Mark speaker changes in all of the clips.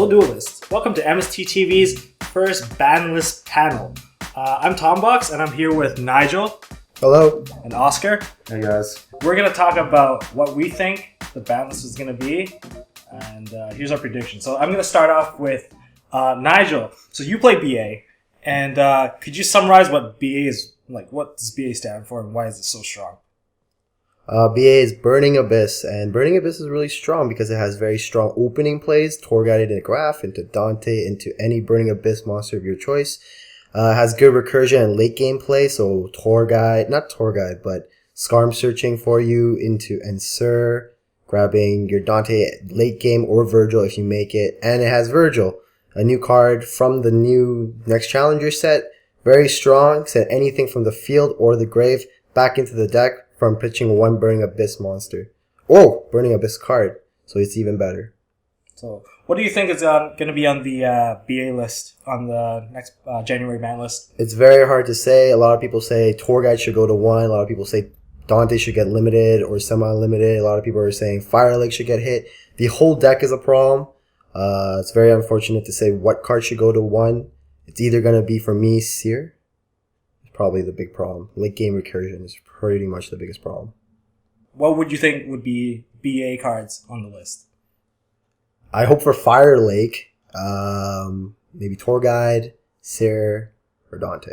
Speaker 1: Hello Duelists, welcome to MST.TV's first ban list panel. I'm Tombox and I'm here with Nigel.
Speaker 2: Hello.
Speaker 1: And Oscar.
Speaker 3: Hey guys.
Speaker 1: We're going to talk about what we think the ban list is going to be, and here's our prediction. So I'm going to start off with Nigel. So you play BA, and could you summarize what BA is, like what does BA stand for and why is it so strong?
Speaker 2: BA is Burning Abyss, and Burning Abyss is really strong because it has very strong opening plays, tour guided into Graph, into Dante, into any Burning Abyss monster of your choice. Has good recursion and late game play, so but Scarm searching for you into Ensur, grabbing your Dante late game or Virgil if you make it, and it has Virgil, a new card from the new Next Challenger set. Very strong, send anything from the field or the grave back into the deck from pitching one Burning Abyss monster. Oh, Burning Abyss card. So it's even better.
Speaker 1: So what do you think is going to be on the BA list, on the next January ban list?
Speaker 2: It's very hard to say. A lot of people say Tour Guide should go to 1. A lot of people say Dante should get limited or semi-limited. A lot of people are saying Fire Lake should get hit. The whole deck is a problem. It's very unfortunate to say what card should go to 1. It's either going to be, for me, Seer. Probably the big problem. Late game recursion is pretty much the biggest problem.
Speaker 1: What would you think would be BA cards on the list?
Speaker 2: I hope for Fire Lake, maybe Tour Guide, Seer, or Dante.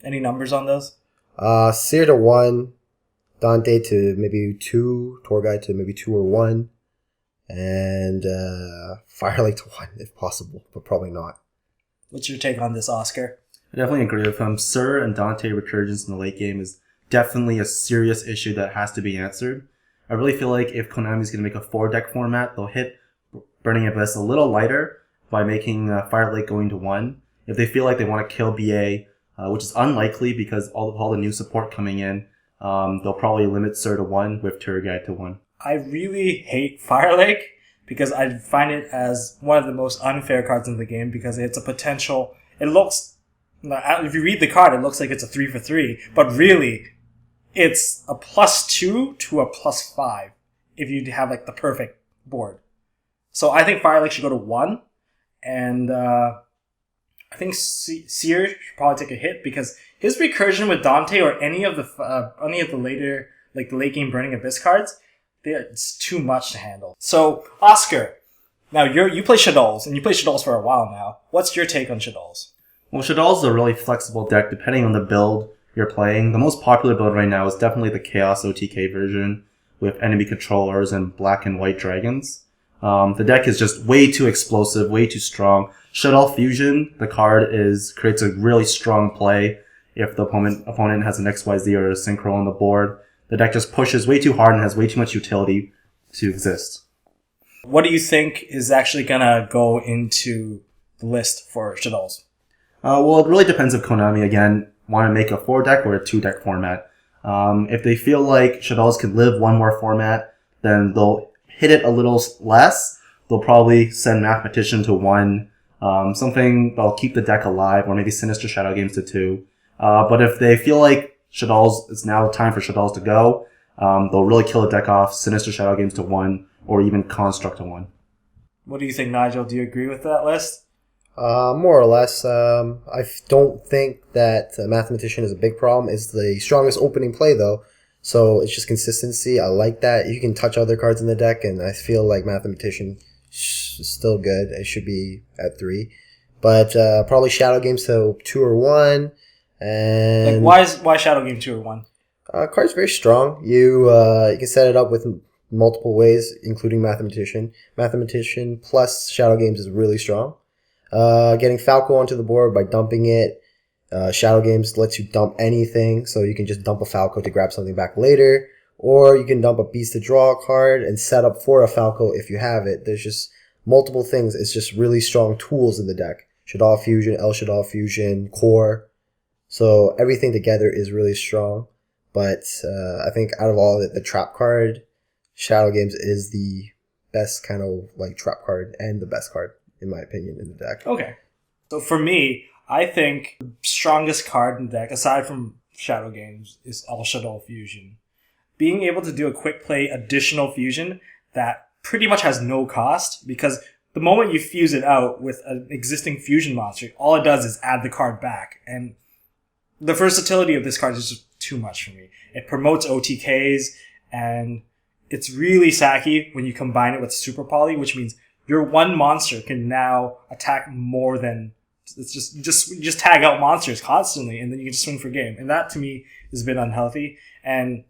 Speaker 1: Any numbers on those?
Speaker 2: Seer to 1, Dante to maybe 2, Tour Guide to maybe 2 or 1, and Fire Lake to 1 if possible, but probably not.
Speaker 1: What's your take on this, Oscar?
Speaker 3: I definitely agree with him. Sir and Dante recursions in the late game is definitely a serious issue that has to be answered. I really feel like if Konami's going to make a 4-deck format, they'll hit Burning Abyss a little lighter by making Fire Lake going to 1. If they feel like they want to kill BA, which is unlikely because all the new support coming in, they'll probably limit Sir to 1 with Tour Guide to 1.
Speaker 1: I really hate Fire Lake because I find it as one of the most unfair cards in the game because it's a potential... It looks... If you read the card, it looks like it's a 3 for 3, but really, it's a +2 to a +5 if you have like the perfect board. So I think Fire Lake should go to 1, and I think Seer should probably take a hit because his recursion with Dante or any of the later, like the late game Burning Abyss cards, it's too much to handle. So Oscar, now you play Shaddolls, and you play Shaddolls for a while now. What's your take on Shaddolls?
Speaker 3: Well, Shaddolls is a really flexible deck depending on the build you're playing. The most popular build right now is definitely the Chaos OTK version with enemy controllers and black and white dragons. The deck is just way too explosive, way too strong. Shaddoll Fusion, the card creates a really strong play if the opponent has an XYZ or a Synchro on the board. The deck just pushes way too hard and has way too much utility to exist.
Speaker 1: What do you think is actually gonna go into the list for Shaddolls?
Speaker 3: Well, it really depends if Konami, again, want to make a 4-deck or a 2-deck format. If they feel like Shaddolls can live one more format, then they'll hit it a little less. They'll probably send Mathematician to 1, something that'll keep the deck alive, or maybe Sinister Shadow Games to 2. But if they feel like Shaddolls, it's now time for Shaddolls to go, they'll really kill the deck off, Sinister Shadow Games to 1, or even Construct to 1.
Speaker 1: What do you think, Nigel? Do you agree with that list?
Speaker 2: More or less. I don't think that Mathematician is a big problem. It's the strongest opening play, though. So it's just consistency. I like that. You can touch other cards in the deck, and I feel like Mathematician is still good. It should be at 3. But probably Shadow Games to 2 or 1. And
Speaker 1: why Shadow Game 2 or 1?
Speaker 2: Card's very strong. You can set it up with multiple ways, including Mathematician. Mathematician plus Shadow Games is really strong. Getting Falco onto the board by dumping it. Shadow Games lets you dump anything, so you can just dump a Falco to grab something back later. Or you can dump a Beast to draw a card and set up for a Falco if you have it. There's just multiple things. It's just really strong tools in the deck. Shaddoll Fusion, El Shaddoll Fusion, Core. So everything together is really strong. But I think out of all of it, the trap card, Shadow Games is the best kind of like trap card and the best card, in my opinion, in the deck.
Speaker 1: Okay. So for me, I think the strongest card in the deck, aside from Shadow Games, is El Shaddoll Fusion. Being able to do a quick play additional fusion that pretty much has no cost, because the moment you fuse it out with an existing fusion monster, all it does is add the card back. And the versatility of this card is just too much for me. It promotes OTKs, and it's really sacky when you combine it with Super Poly, which means your one monster can now attack more than... It's just tag out monsters constantly, and then you can just swing for game. And that, to me, has been unhealthy. And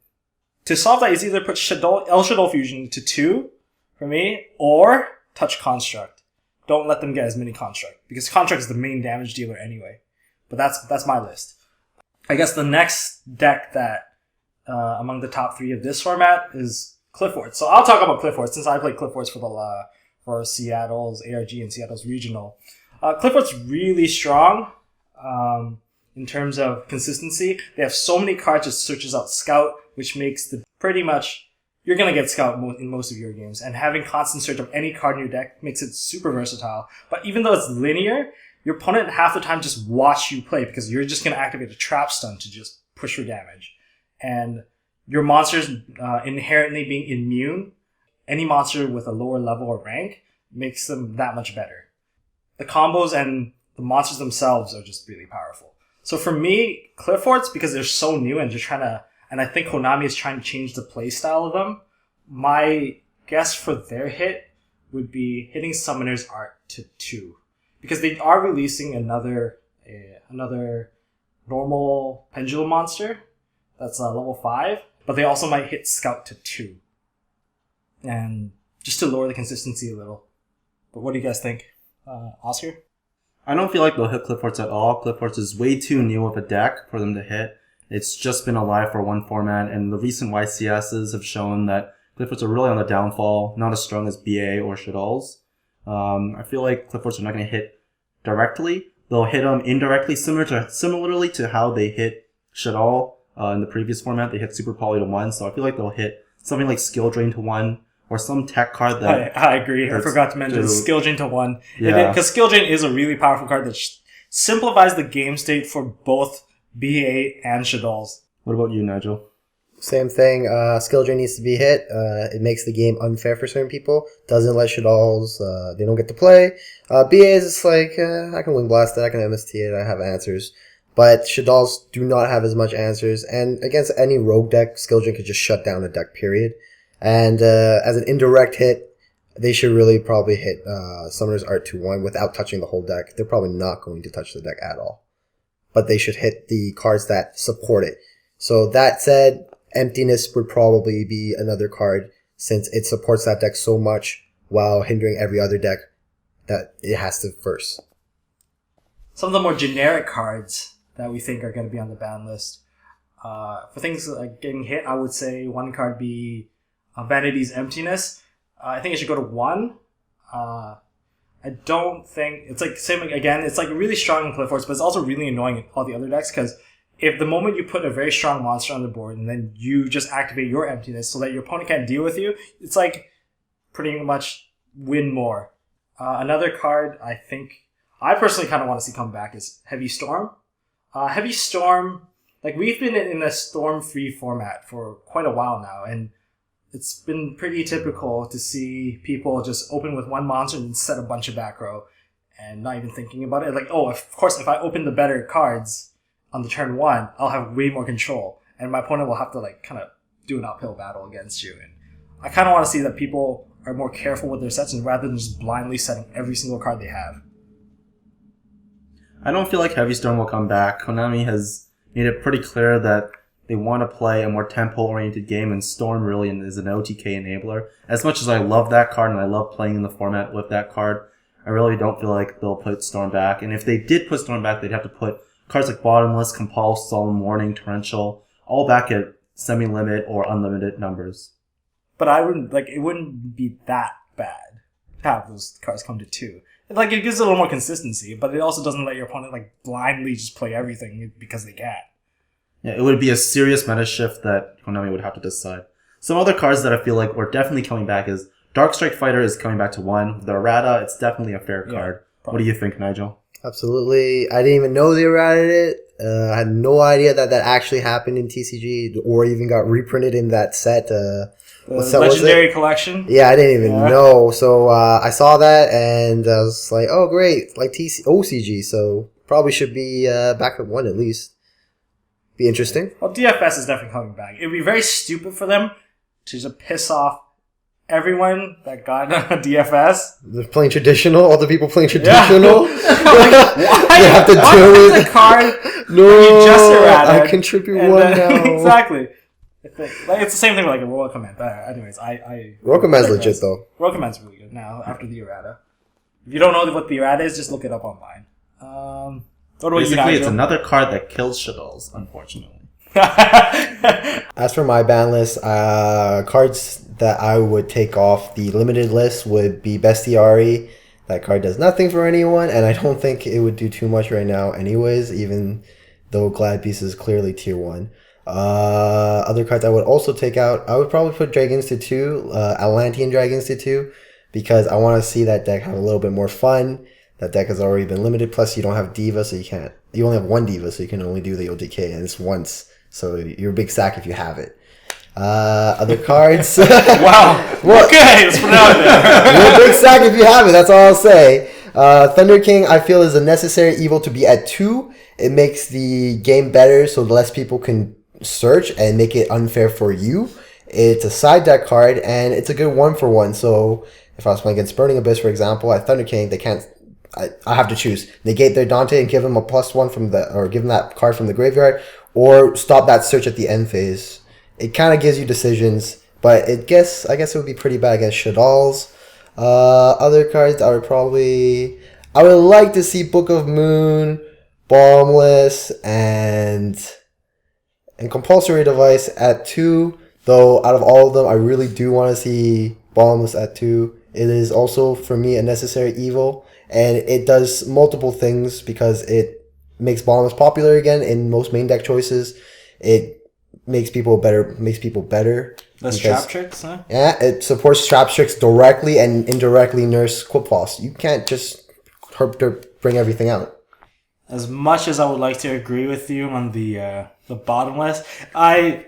Speaker 1: to solve that, is either put Shaddoll Fusion to 2 for me, or touch Construct. Don't let them get as many Construct, because Construct is the main damage dealer anyway. But that's my list. I guess the next deck that among the top 3 of this format is Qliphort. So I'll talk about Qliphort since I played Qlipforts for Seattle's ARG and Seattle's Regional. Qliphort's really strong in terms of consistency. They have so many cards that searches out Scout, which makes the pretty much... You're going to get Scout in most of your games. And having constant search of any card in your deck makes it super versatile. But even though it's linear, your opponent half the time just watch you play because you're just going to activate a trap stun to just push for damage. And your monsters inherently being immune, any monster with a lower level or rank makes them that much better. The combos and the monsters themselves are just really powerful. So for me, Qliphorts, because they're so new and they're trying to... And I think Konami is trying to change the playstyle of them. My guess for their hit would be hitting Summoner's Art to 2. Because they are releasing another normal Pendulum monster that's level 5. But they also might hit Scout to 2. And just to lower the consistency a little. But what do you guys think? Oscar?
Speaker 3: I don't feel like they'll hit Qliphorts at all. Qliphorts is way too new of a deck for them to hit. It's just been alive for one format, and the recent YCSs have shown that Qliphorts are really on the downfall, not as strong as BA or Shaddolls. I feel like Qliphorts are not going to hit directly. They'll hit them indirectly, similarly to how they hit Shaddol in the previous format. They hit Super Poly to 1, so I feel like they'll hit something like Skill Drain to 1, or some tech card that...
Speaker 1: I agree. I forgot to mention Skill Drain to 1.
Speaker 3: Yeah.
Speaker 1: Because Skill Drain is a really powerful card that simplifies the game state for both BA and Shaddolls.
Speaker 3: What about you, Nigel?
Speaker 2: Same thing. Skill Drain needs to be hit. It makes the game unfair for certain people. Doesn't let Shaddolls, they don't get to play. BA is just like, I can Wing Blast it, I can MST it, I have answers. But Shaddolls do not have as much answers. And against any rogue deck, Skill Drain could just shut down a deck, period. And as an indirect hit, they should really probably hit Summoner's Art to 1 without touching the whole deck. They're probably not going to touch the deck at all. But they should hit the cards that support it. So that said, Emptiness would probably be another card since it supports that deck so much while hindering every other deck that it has to first.
Speaker 1: Some of the more generic cards that we think are going to be on the ban list. For things like getting hit, I would say one card be Vanity's Emptiness. I think it should go to 1. I don't think... It's like, same again, it's like really strong in Qliphorts, but it's also really annoying in all the other decks, because if the moment you put a very strong monster on the board and then you just activate your Emptiness so that your opponent can't deal with you, it's like pretty much win more. Another card I think I personally kind of want to see come back is Heavy Storm. Heavy Storm, like we've been in a storm-free format for quite a while now, and it's been pretty typical to see people just open with one monster and set a bunch of back row and not even thinking about it. Like, oh, of course, if I open the better cards on the turn 1, I'll have way more control. And my opponent will have to like kind of do an uphill battle against you. And I kind of want to see that people are more careful with their sets and rather than just blindly setting every single card they have.
Speaker 3: I don't feel like Heavy Storm will come back. Konami has made it pretty clear that they want to play a more tempo-oriented game, and Storm really is an OTK enabler. As much as I love that card and I love playing in the format with that card, I really don't feel like they'll put Storm back. And if they did put Storm back, they'd have to put cards like Bottomless, Compulse, Solemn Warning, Torrential, all back at semi-limit or unlimited numbers.
Speaker 1: But I wouldn't, like, it wouldn't be that bad to have those cards come to 2. Like, it gives it a little more consistency, but it also doesn't let your opponent, like, blindly just play everything because they can.
Speaker 3: Yeah, it would be a serious meta shift that Konami would have to decide. Some other cards that I feel like are definitely coming back is Darkstrike Fighter is coming back to 1. The errata, it's definitely a fair card. What do you think, Nigel?
Speaker 2: Absolutely. I didn't even know they errated it. I had no idea that actually happened in TCG or even got reprinted in that set. What's that?
Speaker 1: Legendary Collection.
Speaker 2: Yeah, I didn't even know. So I saw that and I was like, oh great, like OCG. So probably should be back at 1 at least. Be interesting.
Speaker 1: Well, DFS is definitely coming back. It would be very stupid for them to just piss off everyone that got a DFS.
Speaker 2: They're playing traditional. All the people playing traditional.
Speaker 1: Like, why?
Speaker 2: They have to do
Speaker 1: the card.
Speaker 2: No,
Speaker 1: You just errata,
Speaker 2: I contribute 1 now.
Speaker 1: Exactly. Like, it's the same thing with like a Royal Command. Anyways,
Speaker 2: Royal Command's legit though.
Speaker 1: Royal Command's really good now after the errata. If you don't know what the errata is, just look it up online. What about
Speaker 3: Basically,
Speaker 1: you,
Speaker 3: it's another card that kills Shaddolls, unfortunately.
Speaker 2: As for my ban list, cards that I would take off the limited list would be Bestiari. That card does nothing for anyone, and I don't think it would do too much right now anyways, even though Glad Beast is clearly tier 1. Other cards I would also take out, I would probably put Dragons to 2, Atlantean Dragons to 2, because I want to see that deck have a little bit more fun. That deck has already been limited, plus you don't have Diva, so you only have 1 Diva, so you can only do the OTK, and it's once, so you're a big sack if you have it. Other cards.
Speaker 1: Wow. Okay, let's put it out there.
Speaker 2: You're a big sack if you have it, that's all I'll say. Thunder King, I feel, is a necessary evil to be at 2. It makes the game better, so less people can search and make it unfair for you. It's a side deck card, and it's a good 1-for-1, so if I was playing against Burning Abyss, for example, at Thunder King, they can't. I have to choose. Negate their Dante and give them a +1 from or give them that card from the graveyard, or stop that search at the end phase. It kind of gives you decisions, but I guess it would be pretty bad against Shaddolls. Other cards I would like to see Book of Moon, Bombless, and Compulsory Device at 2. Though out of all of them, I really do want to see Bombless at 2. It is also for me a necessary evil. And it does multiple things because it makes Bombless popular again in most main deck choices. It makes people better.
Speaker 1: Less trap tricks, huh?
Speaker 2: Yeah, it supports trap tricks directly and indirectly nerfs Qliphort. You can't just bring everything out.
Speaker 1: As much as I would like to agree with you on the bottomless, I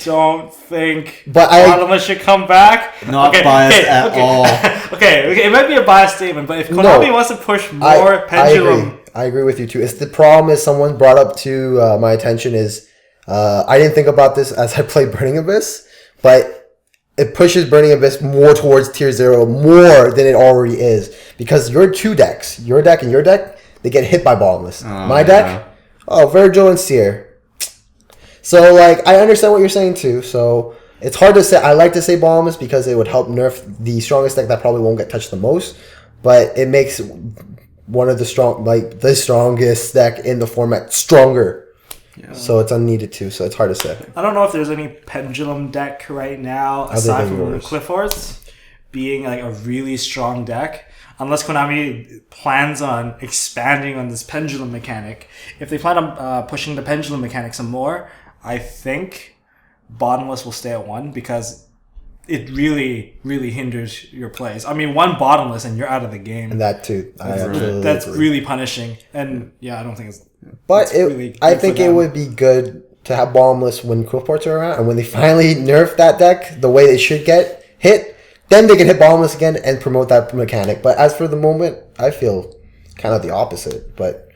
Speaker 1: don't think Bottomless should come back.
Speaker 3: Not biased at all.
Speaker 1: Okay, it might be a biased statement, but if Konami wants to push more Pendulum...
Speaker 2: I agree with you too. It's the problem is someone brought up to my attention is, I didn't think about this as I played Burning Abyss, but it pushes Burning Abyss more towards tier 0 more than it already is. Because your 2 decks, your deck and your deck, they get hit by Bottomless. My deck, Virgil and Seer. So, like, I understand what you're saying, too. So, it's hard to say. I like to say Bottomless because it would help nerf the strongest deck that probably won't get touched the most. But it makes one of the strongest deck in the format stronger. Yeah. So, it's unneeded, too. So, it's hard to say.
Speaker 1: I don't know if there's any Pendulum deck right now, aside from the Qliphorts, being, like, a really strong deck. Unless Konami plans on expanding on this Pendulum mechanic. If they plan on pushing the Pendulum mechanic some more, I think Bottomless will stay at 1 because it really, really hinders your plays. I mean, 1 Bottomless and you're out of the game.
Speaker 2: And that too.
Speaker 1: That's really punishing. And yeah, I don't think it's...
Speaker 2: But I think it would be good to have Bottomless when Qliphorts are around. And when they finally nerf that deck the way they should get hit, then they can hit Bottomless again and promote that mechanic. But as for the moment, I feel kind of the opposite. But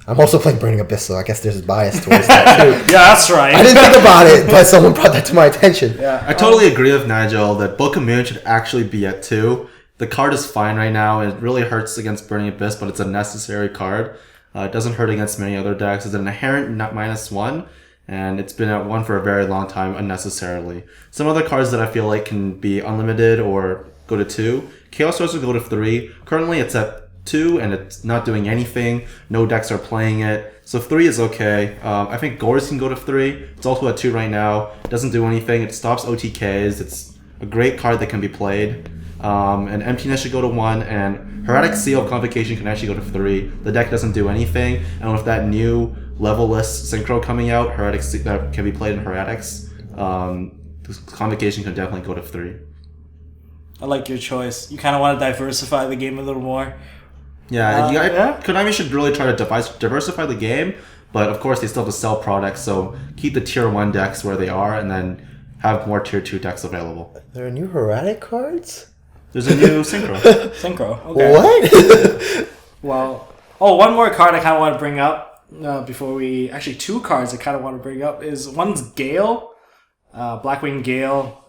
Speaker 2: I'm also playing Burning Abyss, so I guess there's a bias towards that too.
Speaker 1: Yeah, that's right.
Speaker 2: I didn't think about it, but someone brought that to my attention.
Speaker 3: Yeah, I totally agree with Nigel that Book of Moon should actually be at 2. The card is fine right now. It really hurts against Burning Abyss, but it's a necessary card. It doesn't hurt against many other decks. It's an inherent -1, and it's been at 1 for a very long time unnecessarily. Some other cards that I feel like can be unlimited or go to 2. Chaos Source will go to 3. Currently, it's at 2 and it's not doing anything. No decks are playing it. So 3 is okay. I think Gores can go to 3. It's also at 2 right now. It doesn't do anything. It stops OTKs. It's a great card that can be played. And Emptiness should go to 1. And Heretic Seal of Convocation can actually go to 3. The deck doesn't do anything. And with that new level-less synchro coming out, Heretic that can be played in Heretics, Convocation can definitely go to 3.
Speaker 1: I like your choice. You kind of want to diversify the game a little more.
Speaker 3: Yeah, Konami should really try to diversify the game, but of course they still have to sell products, so keep the tier 1 decks where they are, and then have more tier 2 decks available.
Speaker 2: There are new Heradic cards?
Speaker 3: There's a new Synchro.
Speaker 1: Synchro. Okay.
Speaker 2: What?
Speaker 1: Well, one more card I kind of want to bring up before we... Actually, two cards I kind of want to bring up is one's Gale, Blackwing Gale.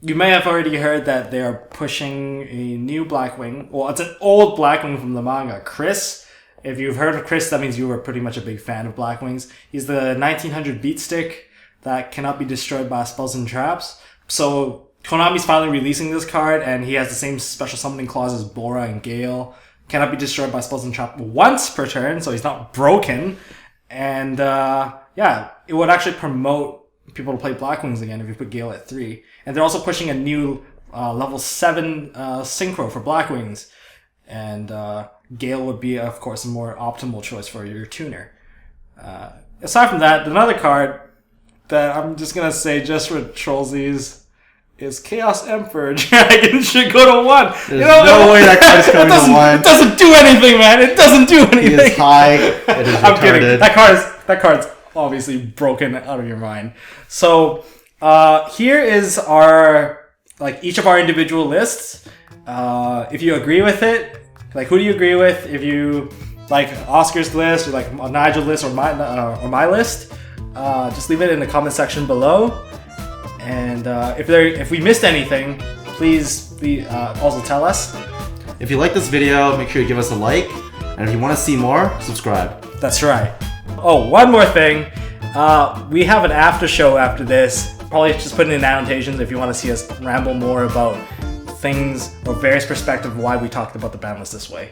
Speaker 1: You may have already heard that they are pushing a new Blackwing. Well, it's an old Blackwing from the manga, Chris. If you've heard of Chris, that means you were pretty much a big fan of Blackwings. He's the 1900 beat stick that cannot be destroyed by spells and traps. So Konami's finally releasing this card, and he has the same special summoning clause as Bora and Gale. Cannot be destroyed by spells and traps once per turn, so he's not broken. And it would actually promote people to play Blackwings again if you put Gale at 3. And they're also pushing a new level 7 Synchro for Blackwings. And Gale would be, of course, a more optimal choice for your tuner. Aside from that, another card that I'm just going to say just for trollsies is Chaos Emperor Dragon should go to 1.
Speaker 3: There's no way that card is going to 1.
Speaker 1: It doesn't do anything, man. It doesn't do anything.
Speaker 3: It is high. It is
Speaker 1: I'm
Speaker 3: retarded.
Speaker 1: kidding. That card's obviously broken out of your mind. So here is our each of our individual lists. If you agree with it, who do you agree with? If you like Oscar's list or like Nigel's list or my list, just leave it in the comment section below. And if we missed anything, please also tell us.
Speaker 3: If you like this video, make sure you give us a like. And if you want to see more, subscribe.
Speaker 1: That's right. Oh, one more thing. We have an after show after this. Probably just put in annotations if you want to see us ramble more about things or various perspectives of why we talked about the ban list this way.